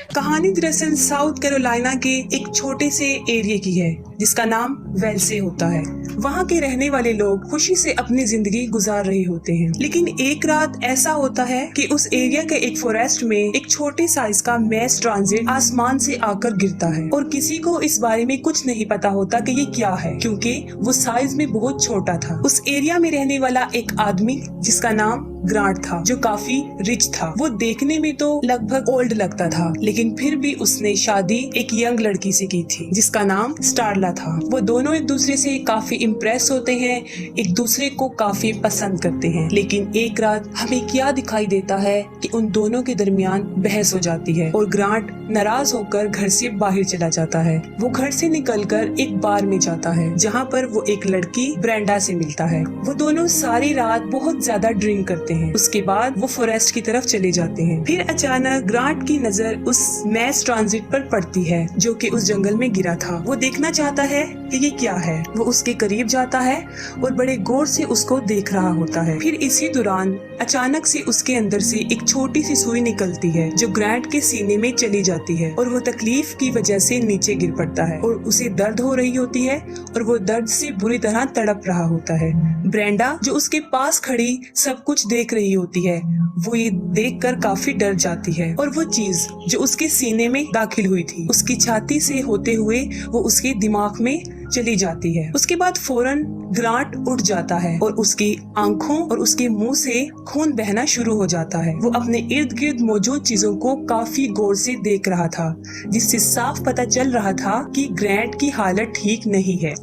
कहानी दरअसल south Carolina के एक छोटे से एरिया की है जिसका नाम वेल्से होता है। वहाँ के रहने वाले लोग खुशी से अपनी जिंदगी गुजार रहे होते हैं, लेकिन एक रात ऐसा होता है कि उस एरिया के एक फॉरेस्ट में एक छोटे साइज का मैस ट्रांजिट आसमान से आकर गिरता है और किसी को इस बारे में कुछ नहीं पता होता कि ये क्या है, क्योंकि वो साइज में बहुत छोटा था। उस एरिया में रहने वाला एक आदमी जिसका नाम ग्रांट था, जो काफी रिच था। वो देखने में तो लगभग ओल्ड लगता था, लेकिन फिर भी उसने शादी एक यंग लड़की से की थी जिसका नाम स्टारला था। वो दोनों एक दूसरे से काफी इम्प्रेस होते हैं, एक दूसरे को काफी पसंद करते हैं। लेकिन एक रात हमें क्या दिखाई देता है कि उन दोनों के दरमियान बहस हो जाती है और ग्रांट नाराज होकर घर से बाहर चला जाता है। वो घर से निकलकर एक बार में जाता है जहाँ पर वो एक लड़की ब्रेंडा से मिलता है। वो दोनों सारी रात बहुत ज्यादा ड्रिंक करते हैं। उसके बाद वो फॉरेस्ट की तरफ चले जाते हैं। फिर अचानक ग्रांट की नजर उस मैस ट्रांजिट पर पड़ती है जो कि उस जंगल में गिरा था। वो देखना चाहता है कि ये क्या है। वो उसके करीब जाता है और बड़े गौर से उसको देख रहा होता है। फिर इसी दौरान अचानक से उसके अंदर से एक छोटी सी सुई निकलती है जो ग्रांट के सीने में चली जाती है और वो तकलीफ की वजह से नीचे गिर पड़ता है और उसे दर्द हो रही होती है और वो दर्द से बुरी तरह तड़प रहा होता है। ब्रेंडा जो उसके पास खड़ी सब कुछ देख रही होती है, वो ये देखकर काफी डर जाती है और वो चीज जो उसके सीने में दाखिल हुई थी उसकी छाती से होते हुए वो उसके दिमाग में चली जाती है। उसके बाद फौरन ग्रांट उठ जाता है और उसकी आंखों और उसके मुंह से खून बहना शुरू हो जाता है। वो अपने इर्द गिर्द मौजूद चीजों को काफी गौर से देख रहा था, जिससे साफ पता चल रहा था कि ग्रांट की हालत ठीक नहीं है।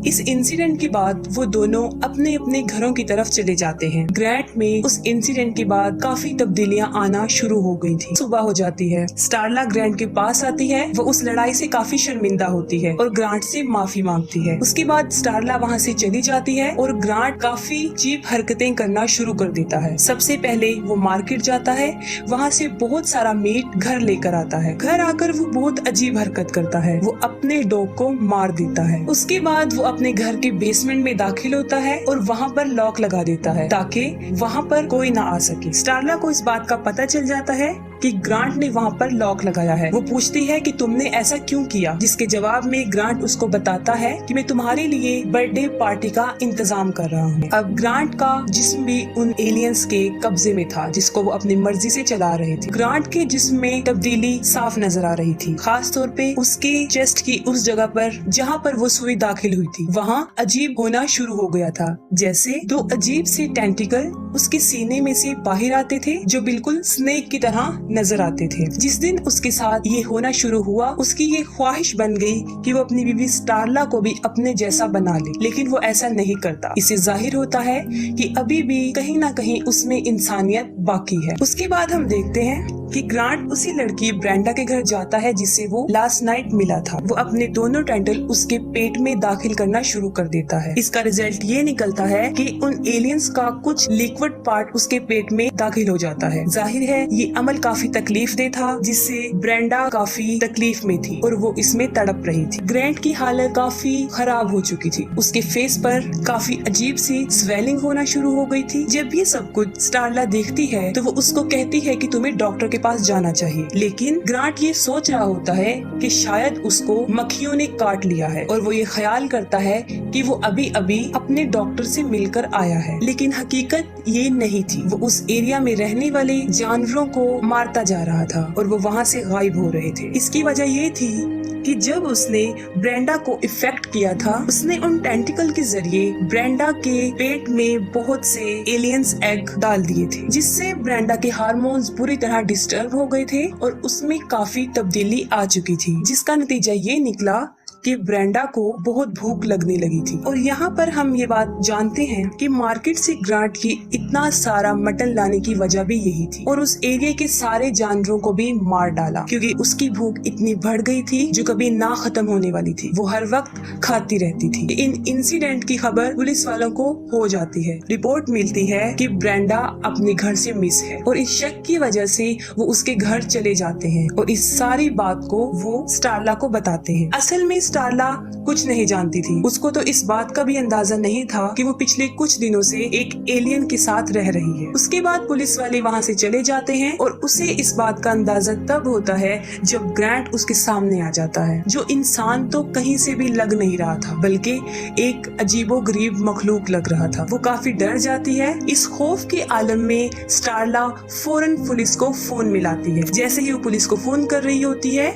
इस इंसिडेंट के बाद वो दोनों अपने अपने घरों की तरफ चले जाते हैं। ग्रांट में उस इंसिडेंट के बाद काफी तब्दीलियां आना शुरू हो गई थी। सुबह हो जाती है, स्टारला ग्रांट के पास आती है। वो उस लड़ाई से काफी शर्मिंदा होती है और ग्रांट से माफी मांगती है। उसके बाद स्टारला वहाँ से चली जाती है और ग्रांट काफी चीप हरकतें करना शुरू कर देता है। सबसे पहले वो मार्केट जाता है, वहाँ से बहुत सारा मीट घर लेकर आता है। घर आकर वो बहुत अजीब हरकत करता है, वो अपने डॉग को मार देता है। उसके बाद वो अपने घर के बेसमेंट में दाखिल होता है और वहाँ पर लॉक लगा देता है ताकि वहाँ पर कोई ना आ सके। स्टारला को इस बात का पता चल जाता है कि ग्रांट ने वहाँ पर लॉक लगाया है। वो पूछती है कि तुमने ऐसा क्यों किया, जिसके जवाब में ग्रांट उसको बताता है कि मैं तुम्हारे लिए बर्थडे पार्टी का इंतजाम कर रहा हूँ। अब ग्रांट का जिस्म भी उन एलियंस के कब्जे में था जिसको वो अपनी मर्जी से चला रहे थे। ग्रांट के जिस्म में तब्दीली साफ नजर आ रही थी, खास तौर पे उसके चेस्ट की उस जगह पर जहाँ पर वो सुई दाखिल हुई थी वहाँ अजीब होना शुरू हो गया था, जैसे दो अजीब से टेंटिकल उसके सीने में से बाहर आते थे जो बिल्कुल स्नेक की तरह नजर आते थे। जिस दिन उसके साथ ये होना शुरू हुआ उसकी ये ख्वाहिश बन गई कि वो अपनी बीवी स्टारला को भी अपने जैसा बना ले, लेकिन वो ऐसा नहीं करता। इससे जाहिर होता है कि अभी भी कहीं ना कहीं उसमें इंसानियत बाकी है। उसके बाद हम देखते हैं कि ग्रांट उसी लड़की ब्रेंडा के घर जाता है जिससे वो लास्ट नाइट मिला था। वो अपने दोनों टेंटल उसके पेट में दाखिल करना शुरू कर देता है। इसका रिजल्ट ये निकलता है कि उन एलियंस का कुछ लिक्विड पार्ट उसके पेट में दाखिल हो जाता है। जाहिर है ये अमल काफी तकलीफ दे था, जिससे ब्रेंडा काफी तकलीफ में थी और वो इसमें तड़प रही थी। ग्रांट की हालत काफी खराब हो चुकी थी, उसके फेस पर काफी अजीब सी स्वेलिंग होना शुरू हो गई थी। जब ये सब कुछ स्टारला देखती है तो वो उसको कहती है कि तुम्हें डॉक्टर के पास जाना चाहिए, लेकिन ग्रांट ये सोच रहा होता है कि शायद उसको मक्खियों ने काट लिया है और वो ये ख्याल करता है कि वो अभी अभी अपने डॉक्टर से मिलकर आया है, लेकिन हकीकत ये नहीं थी। वो उस एरिया में रहने वाले जानवरों को मारता जा रहा था और वो वहाँ से गायब हो रहे थे। इसकी वजह ये थी कि जब उसने ब्रेंडा को इफेक्ट किया था उसने उन टेंटिकल के जरिए ब्रेंडा के पेट में बहुत से एलियंस एग डाल दिए थे, जिससे ब्रेंडा के हार्मोन्स बुरी तरह डिस्टर्ब हो गए थे और उसमें काफी तब्दीली आ चुकी थी, जिसका नतीजा ये निकला कि ब्रेंडा को बहुत भूख लगने लगी थी। और यहाँ पर हम ये बात जानते हैं कि मार्केट से ग्रांट की इतना सारा मटन लाने की वजह भी यही थी और उस एरिया के सारे जानवरों को भी मार डाला, क्योंकि उसकी भूख इतनी बढ़ गई थी जो कभी ना खत्म होने वाली थी। वो हर वक्त खाती रहती थी। इन इंसिडेंट की खबर पुलिस वालों को हो जाती है। रिपोर्ट मिलती है कि ब्रेंडा अपने घर से मिस है और इस शक की वजह से वो उसके घर चले जाते हैं और इस सारी बात को वो स्टारला को बताते हैं। असल में स्टारला कुछ नहीं जानती थी। उसको तो इस बात का भी अंदाजा नहीं था कि वो पिछले कुछ दिनों से एक एलियन के साथ रह रही है। उसके बाद पुलिस वाले वहाँ से चले जाते हैं और उसे इस बात का अंदाजा तब होता है जब ग्रांट उसके सामने आ जाता है, जो इंसान तो कहीं से भी लग नहीं रहा था बल्कि एक अजीबोगरीब मखलूक लग रहा था। वो काफी डर जाती है। इस खौफ के आलम में स्टारला फौरन पुलिस को फोन मिलाती है। जैसे ही वो पुलिस को फोन कर रही होती है,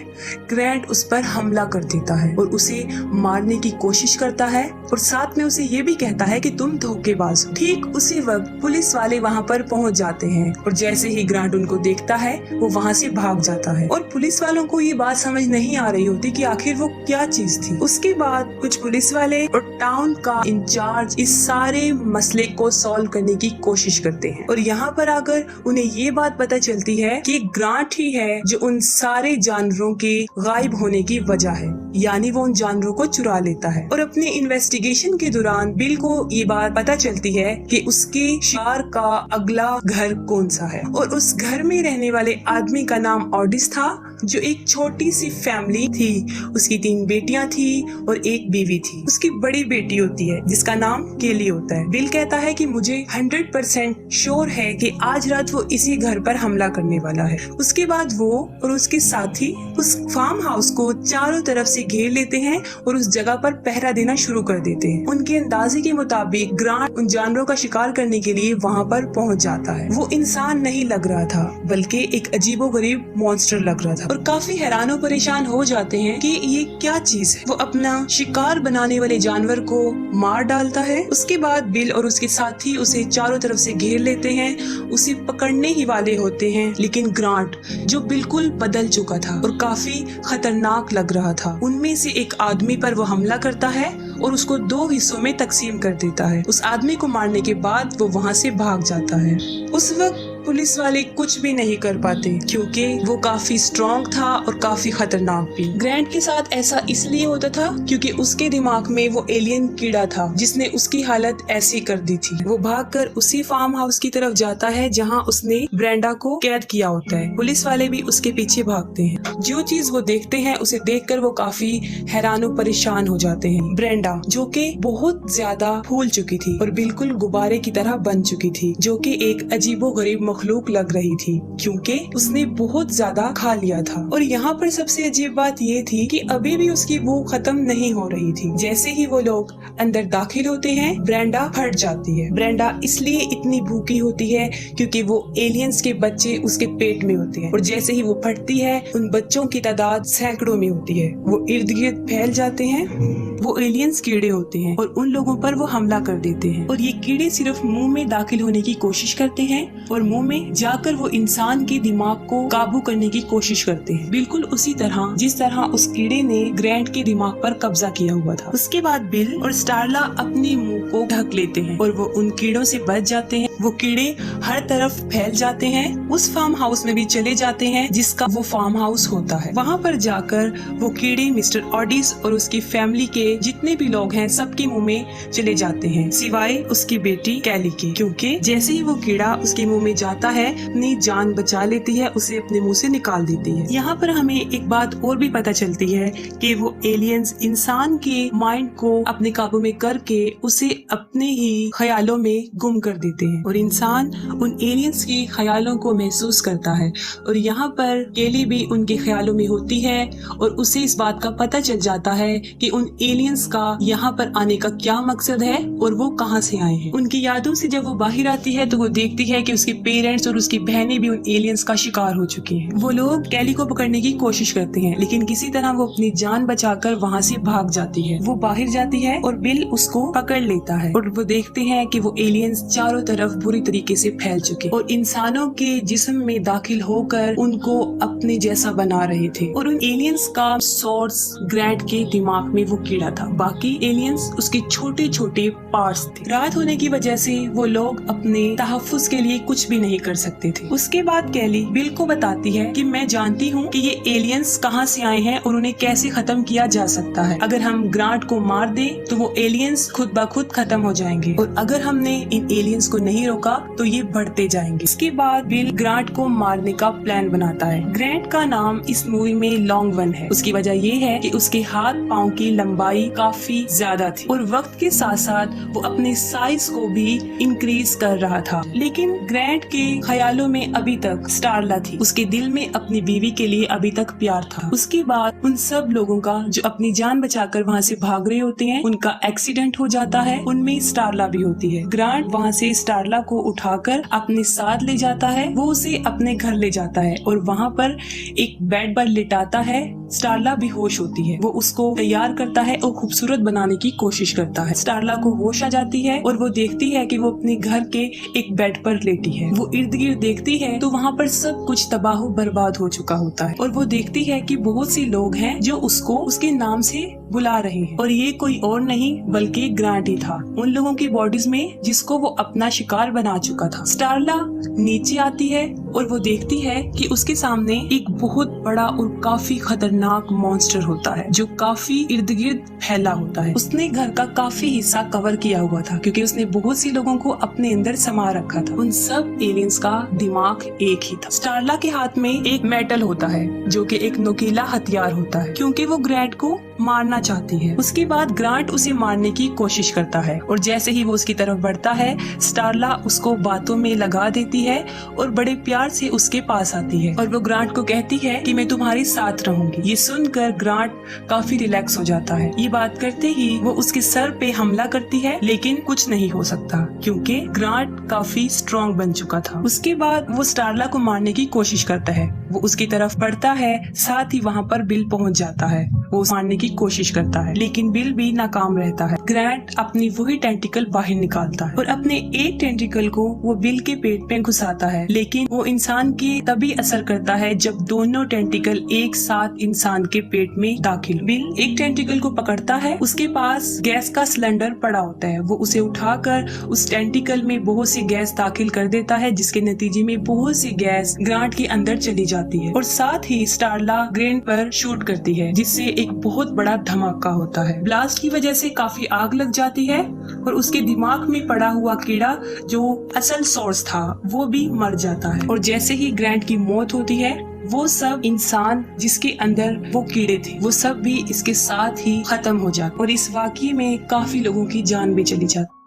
ग्रांट उस पर हमला कर देता है और उसे मारने की कोशिश करता है और साथ में उसे ये भी कहता है कि तुम धोखेबाज हो। ठीक उसी वक्त पुलिस वाले वहाँ पर पहुँच जाते हैं और जैसे ही ग्रांट उनको देखता है वो वहाँ से भाग जाता है और पुलिस वालों को ये बात समझ नहीं आ रही होती कि आखिर वो क्या चीज थी। उसके बाद कुछ पुलिस वाले और टाउन का इंचार्ज इस सारे मसले को सॉल्व करने की कोशिश करते हैं और यहाँ पर आकर उन्हें ये बात पता चलती है कि ग्रांट ही है जो उन सारे जानवरों के गायब होने की वजह है, यानी वो उन जानवरों को चुरा लेता है। और अपने इन्वेस्टिगेशन के दौरान बिल को ये बात पता चलती है कि उसके शिकार का अगला घर कौन सा है और उस घर में रहने वाले आदमी का नाम ऑडिस था, जो एक छोटी सी फैमिली थी। उसकी 3 बेटियां थी और 1 बीवी थी। उसकी बड़ी बेटी होती है जिसका नाम केली होता है। बिल कहता है कि मुझे 100% श्योर है कि आज रात वो इसी घर पर हमला करने वाला है। उसके बाद वो और उसके साथी उस फार्म हाउस को चारों तरफ से घेर लेते हैं और उस जगह पर पहरा देना शुरू कर देते हैं। उनके अंदाजे के मुताबिक ग्रांट उन जानवरों का शिकार करने के लिए वहाँ पर पहुँच जाता है। वो इंसान नहीं लग रहा था बल्कि एक अजीबोगरीब मॉन्स्टर लग रहा था और काफी हैरान और परेशान हो जाते हैं कि ये क्या चीज है। वो अपना शिकार बनाने वाले जानवर को मार डालता है। उसके बाद बिल और उसके साथी उसे चारों तरफ से घेर लेते हैं, उसे पकड़ने ही वाले होते हैं, लेकिन ग्रांट जो बिल्कुल बदल चुका था और काफी खतरनाक लग रहा था, उनमें से एक आदमी पर वो हमला करता है और उसको 2 हिस्सों में तकसीम कर देता है। उस आदमी को मारने के बाद वो वहाँ से भाग जाता है। उस वक्त पुलिस वाले कुछ भी नहीं कर पाते क्योंकि वो काफी स्ट्रॉन्ग था और काफी खतरनाक भी। ग्रांट के साथ ऐसा इसलिए होता था क्योंकि उसके दिमाग में वो एलियन कीड़ा था जिसने उसकी हालत ऐसी कर दी थी। वो भागकर उसी फार्म हाउस की तरफ जाता है जहां उसने ब्रेंडा को कैद किया होता है। पुलिस वाले भी उसके पीछे भागते हैं। जो चीज वो देखते हैं उसे देखकर वो काफी हैरान और परेशान हो जाते हैं। ब्रेंडा जो कि बहुत ज्यादा फूल चुकी थी और बिल्कुल गुब्बारे की तरह बन चुकी थी, जो कि एक अजीबोगरीब मखलूक लग रही थी क्योंकि उसने बहुत ज्यादा खा लिया था। और यहाँ पर सबसे अजीब बात ये थी कि अभी भी उसकी भूख खत्म नहीं हो रही थी। जैसे ही वो लोग अंदर दाखिल होते हैं, ब्रेंडा फट जाती है। ब्रेंडा इसलिए इतनी भूखी होती है क्योंकि वो एलियंस के बच्चे उसके पेट में होते हैं और जैसे ही वो फटती है उन बच्चों की तादाद सैकड़ों में होती है। वो इर्द गिर्द फैल जाते हैं। वो एलियंस कीड़े होते हैं और उन लोगों पर वो हमला कर देते हैं और ये कीड़े सिर्फ मुंह में दाखिल होने की कोशिश करते हैं और मुंह में जाकर वो इंसान के दिमाग को काबू करने की कोशिश करते हैं, बिल्कुल उसी तरह जिस तरह उस कीड़े ने ग्रांट के दिमाग पर कब्जा किया हुआ था। उसके बाद बिल और स्टारला अपने मुंह को ढक लेते हैं और वो उन कीड़ों से बच जाते हैं। वो कीड़े हर तरफ फैल जाते हैं। उस फार्म हाउस में भी चले जाते हैं जिसका वो फार्म हाउस होता है। वहाँ पर जाकर वो कीड़े मिस्टर ऑडिस और उसकी फैमिली के जितने भी लोग हैं सबके मुंह में चले जाते हैं सिवाय उसकी बेटी कैली के, क्योंकि जैसे ही वो कीड़ा उसके मुंह में जाता है अपनी जान बचा लेती है, उसे अपने मुंह से निकाल देती है। यहाँ पर हमें एक बात और भी पता चलती है कि वो एलियंस इंसान के माइंड को अपने काबू में करके उसे अपने ही ख्यालों में गुम कर देते हैं और इंसान उन एलियंस के ख्यालों को महसूस करता है। और यहाँ पर केली भी उनके ख्यालों में होती है और उसे इस बात का पता चल जाता है कि उन एलियंस का यहाँ पर आने का क्या मकसद है और वो कहाँ से आए हैं। उनकी यादों से जब वो बाहर आती है तो वो देखती है कि उसके पेरेंट्स और उसकी बहनें भी उन एलियंस का शिकार हो चुकी हैं। वो लोग कैली को पकड़ने की कोशिश करते हैं लेकिन किसी तरह वो अपनी जान बचाकर वहाँ से भाग जाती है। वो बाहर जाती है और बिल उसको पकड़ लेता है और वो देखते हैं कि वो एलियंस चारों तरफ बुरी तरीके से फैल चुके और इंसानों के जिस्म में दाखिल होकर उनको अपने जैसा बना रहे थे। और उन एलियंस का सोर्स ग्रांट के दिमाग में वो कीड़ा था, बाकी एलियंस उसके छोटे छोटे पार्ट्स थे। रात होने की वजह से वो लोग अपने तहफ्फुज के लिए कुछ भी नहीं कर सकते थे। उसके बाद कैली बिल को बताती है कि मैं जानती हूँ कि ये एलियंस कहाँ से आए हैं और उन्हें कैसे खत्म किया जा सकता है। अगर हम ग्रांट को मार दें तो वो एलियंस खुद ब खुद खत्म हो जाएंगे और अगर हमने इन एलियंस को नहीं नहीं रोका तो ये बढ़ते जाएंगे। इसके बाद बिल ग्रांट को मारने का प्लान बनाता है। ग्रांट का नाम इस मूवी में लॉन्ग वन है। उसकी वजह ये है कि उसके हाथ पांव की लंबाई काफी ज्यादा थी और वक्त के साथ साथ वो अपने साइज को भी इंक्रीज कर रहा था। लेकिन ग्रांट के ख्यालों में अभी तक स्टारला थी। उसके दिल में अपनी बीवी के लिए अभी तक प्यार था। उसके बाद उन सब लोगों का जो अपनी जान बचाकर वहाँ से भाग रहे होते हैं, उनका एक्सीडेंट हो जाता है। उनमें स्टारला भी होती है। ग्रांट वहाँ से स्टारला को उठाकर अपने साथ ले जाता है। वो उसे अपने घर ले जाता है और वहाँ पर एक बेड पर लिटाता है। स्टारला बेहोश होती है। वो उसको तैयार करता है और खूबसूरत बनाने की कोशिश करता है। स्टारला को होश आ जाती है और वो देखती है कि वो अपने घर के एक बेड पर लेटी है। वो इर्द गिर्द देखती है तो वहाँ पर सब कुछ तबाह बर्बाद हो चुका होता है और वो देखती है कि बहुत सी लोग हैं जो उसको उसके नाम से बुला रहे हैं और ये कोई और नहीं बल्कि ग्रांट ही था, उन लोगों की बॉडीज में जिसको वो अपना शिकार बना चुका था। स्टारला नीचे आती है और वो देखती है कि उसके सामने एक बहुत बड़ा और काफी खतरनाक मॉन्स्टर होता है जो काफी इर्द गिर्द फैला होता है। उसने घर का काफी हिस्सा कवर किया हुआ था क्योंकि उसने बहुत सी लोगों को अपने अंदर समा रखा था। उन सब एलियंस का दिमाग एक ही था। स्टारला के हाथ में एक मेटल होता है जो कि एक नुकीला हथियार होता है क्योंकि वो ग्रांट को मारना चाहती है। उसके बाद ग्रांट उसे मारने की कोशिश करता है और जैसे ही वो उसकी तरफ बढ़ता है, स्टारला उसको बातों में लगा देती है और बड़े प्यार से उसके पास आती है और वो ग्रांट को कहती है कि मैं तुम्हारे साथ रहूंगी। ये सुनकर ग्रांट काफी रिलैक्स हो जाता है। ये बात करते ही वो उसके सर पे हमला करती है लेकिन कुछ नहीं हो सकता क्योंकि ग्रांट काफी स्ट्रॉन्ग बन चुका था। उसके बाद वो स्टारला को मारने की कोशिश करता है। वो उसकी तरफ बढ़ता है, साथ ही वहाँ पर बिल पहुँच जाता है। वो मारने की कोशिश करता है लेकिन बिल भी नाकाम रहता है। ग्रांट अपनी वही टेंटिकल बाहर निकालता है और अपने एक टेंटिकल को वो बिल के पेट में घुसाता है, लेकिन वो इंसान की तभी असर करता है जब दोनों टेंटिकल एक साथ इंसान के पेट में दाखिल। बिल एक टेंटिकल को पकड़ता है, उसके पास गैस का सिलेंडर पड़ा होता है। वो उसे उठाकर उस टेंटिकल में बहुत सी गैस दाखिल कर देता है जिसके नतीजे में बहुत सी गैस ग्रांट के अंदर चली जाती है और साथ ही स्टारला ग्रांट पर शूट करती है जिससे एक बहुत बड़ा धमाका होता है। ब्लास्ट की वजह से काफी आग लग जाती है और उसके दिमाग में पड़ा हुआ कीड़ा जो असल सोर्स था वो भी मर जाता है और जैसे ही ग्रांट की मौत होती है वो सब इंसान जिसके अंदर वो कीड़े थे वो सब भी इसके साथ ही खत्म हो जाते और इस वाकये में काफी लोगों की जान भी चली जाती।